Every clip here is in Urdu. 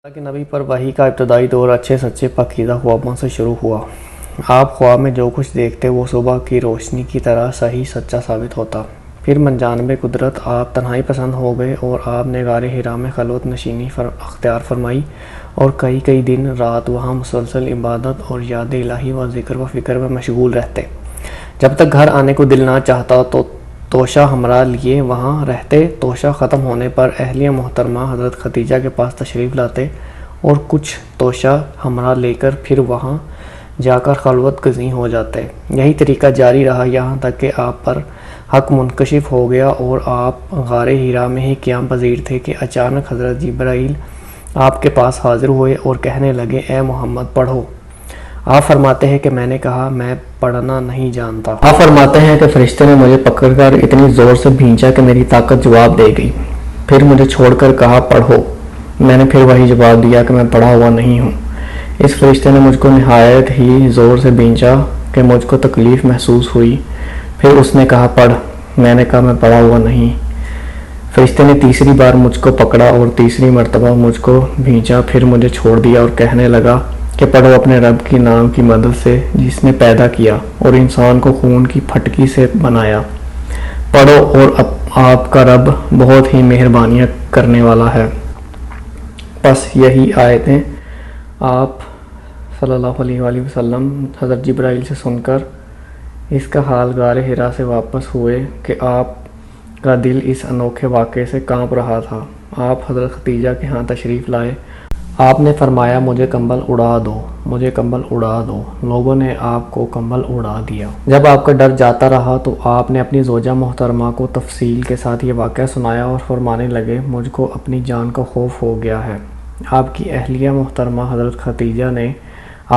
اللہ کے نبی پر وحی کا ابتدائی دور اچھے سچے پاکیزہ خوابوں سے شروع ہوا۔ آپ خواب میں جو کچھ دیکھتے وہ صبح کی روشنی کی طرح صحیح سچا ثابت ہوتا۔ پھر من جانب قدرت آپ تنہائی پسند ہو گئے اور آپ نے غار حرا میں خلوت نشینی اختیار فرمائی اور کئی دن رات وہاں مسلسل عبادت اور یاد الہی و ذکر و فکر میں مشغول رہتے۔ جب تک گھر آنے کو دل نہ چاہتا تو توشہ ہمراہ لیے وہاں رہتے۔ توشہ ختم ہونے پر اہلیہ محترمہ حضرت ختیجہ کے پاس تشریف لاتے اور کچھ توشہ ہمراہ لے کر پھر وہاں جا کر خلوت گزین ہو جاتے۔ یہی طریقہ جاری رہا یہاں تک کہ آپ پر حق منکشف ہو گیا اور آپ غار حرا میں ہی قیام پذیر تھے کہ اچانک حضرت جبرائیل آپ کے پاس حاضر ہوئے اور کہنے لگے، اے محمد پڑھو۔ آپ فرماتے ہیں کہ میں نے کہا میں پڑھنا نہیں جانتا۔ آپ فرماتے ہیں کہ فرشتے نے مجھے پکڑ کر اتنی زور سے بھینچا کہ میری طاقت جواب دے گئی، پھر مجھے چھوڑ کر کہا پڑھو۔ میں نے پھر وہی جواب دیا کہ میں پڑھا ہوا نہیں ہوں۔ اس فرشتے نے مجھ کو نہایت ہی زور سے بھینچا کہ مجھ کو تکلیف محسوس ہوئی، پھر اس نے کہا پڑھ۔ میں نے کہا میں پڑھا ہوا نہیں۔ فرشتے نے تیسری بار مجھ کو پکڑا اور تیسری مرتبہ مجھ کو بھینچا، پھر مجھے چھوڑ دیا اور کہنے لگا کہ پڑھو اپنے رب کی نام کی مدد سے جس نے پیدا کیا اور انسان کو خون کی پھٹکی سے بنایا۔ پڑھو اور آپ کا رب بہت ہی مہربانیاں کرنے والا ہے۔ بس یہی آیتیں آپ صلی اللہ علیہ وآلہ وسلم حضرت جبرائیل سے سن کر اس کا حال غار حرا سے واپس ہوئے کہ آپ کا دل اس انوکھے واقعے سے کانپ رہا تھا۔ آپ حضرت ختیجہ کے ہاں تشریف لائے۔ آپ نے فرمایا مجھے کمبل اڑا دو، مجھے کمبل اڑا دو۔ لوگوں نے آپ کو کمبل اڑا دیا۔ جب آپ کا ڈر جاتا رہا تو آپ نے اپنی زوجہ محترمہ کو تفصیل کے ساتھ یہ واقعہ سنایا اور فرمانے لگے مجھ کو اپنی جان کا خوف ہو گیا ہے۔ آپ کی اہلیہ محترمہ حضرت ختیجہ نے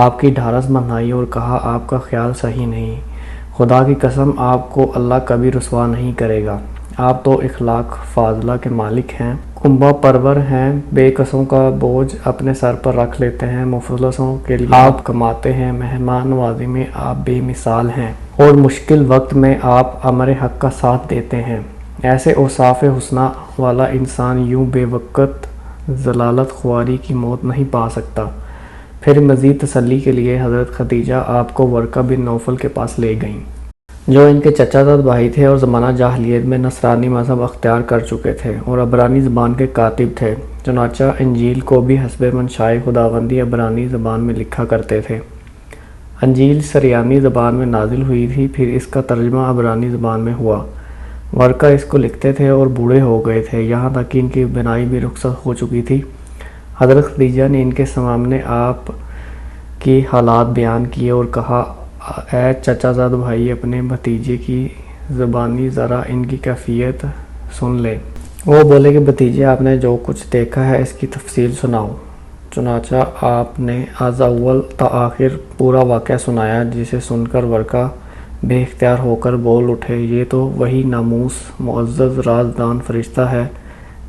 آپ کی ڈھارس بندھائی اور کہا آپ کا خیال صحیح نہیں، خدا کی قسم آپ کو اللہ کبھی رسوا نہیں کرے گا۔ آپ تو اخلاق فاضلہ کے مالک ہیں، کنبہ پرور ہیں، بے کسوں کا بوجھ اپنے سر پر رکھ لیتے ہیں، مفلسوں کے لیے آپ کماتے ہیں، مہمان نوازی میں آپ بے مثال ہیں اور مشکل وقت میں آپ امر حق کا ساتھ دیتے ہیں۔ ایسے اوصاف حسنہ والا انسان یوں بے وقت ضلالت خواری کی موت نہیں پا سکتا۔ پھر مزید تسلی کے لیے حضرت ختیجہ آپ کو ورقہ بن نوفل کے پاس لے گئیں، جو ان کے چچا زاد بھائی تھے اور زمانہ جاہلیت میں نصرانی مذہب اختیار کر چکے تھے اور عبرانی زبان کے کاتب تھے۔ چنانچہ انجیل کو بھی حسب منشائے خداوندی عبرانی زبان میں لکھا کرتے تھے۔ انجیل سریانی زبان میں نازل ہوئی تھی، پھر اس کا ترجمہ عبرانی زبان میں ہوا۔ ورقہ اس کو لکھتے تھے اور بوڑھے ہو گئے تھے، یہاں تک کہ ان کی بینائی بھی رخصت ہو چکی تھی۔ حضرت خدیجہ نے ان کے سامنے آپ کی حالات بیان کیے اور کہا اے چچا زاد بھائی اپنے بھتیجے کی زبانی ذرا ان کی کیفیت سن لے۔ وہ بولے کہ بھتیجے آپ نے جو کچھ دیکھا ہے اس کی تفصیل سناؤ۔ چنانچہ آپ نے از اول تا آخر پورا واقعہ سنایا، جسے سن کر ورقہ بے اختیار ہو کر بول اٹھے یہ تو وہی ناموس معزز رازدان فرشتہ ہے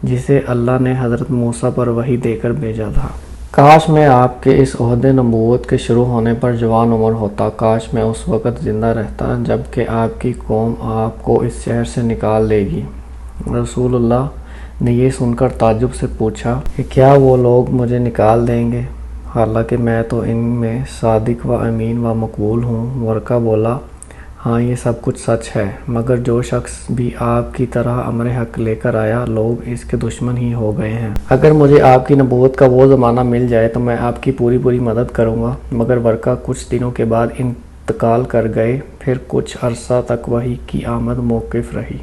جسے اللہ نے حضرت موسیٰ پر وحی دے کر بھیجا تھا۔ کاش میں آپ کے اس عہد نبوت کے شروع ہونے پر جوان عمر ہوتا، کاش میں اس وقت زندہ رہتا جب کہ آپ کی قوم آپ کو اس شہر سے نکال لے گی۔ رسول اللہ نے یہ سن کر تعجب سے پوچھا کہ کیا وہ لوگ مجھے نکال دیں گے حالانکہ میں تو ان میں صادق و امین و مقبول ہوں۔ ورقہ بولا ہاں یہ سب کچھ سچ ہے، مگر جو شخص بھی آپ کی طرح امر حق لے کر آیا لوگ اس کے دشمن ہی ہو گئے ہیں۔ اگر مجھے آپ کی نبوت کا وہ زمانہ مل جائے تو میں آپ کی پوری مدد کروں گا۔ مگر ورقہ کچھ دنوں کے بعد انتقال کر گئے، پھر کچھ عرصہ تک وحی کی آمد موقوف رہی۔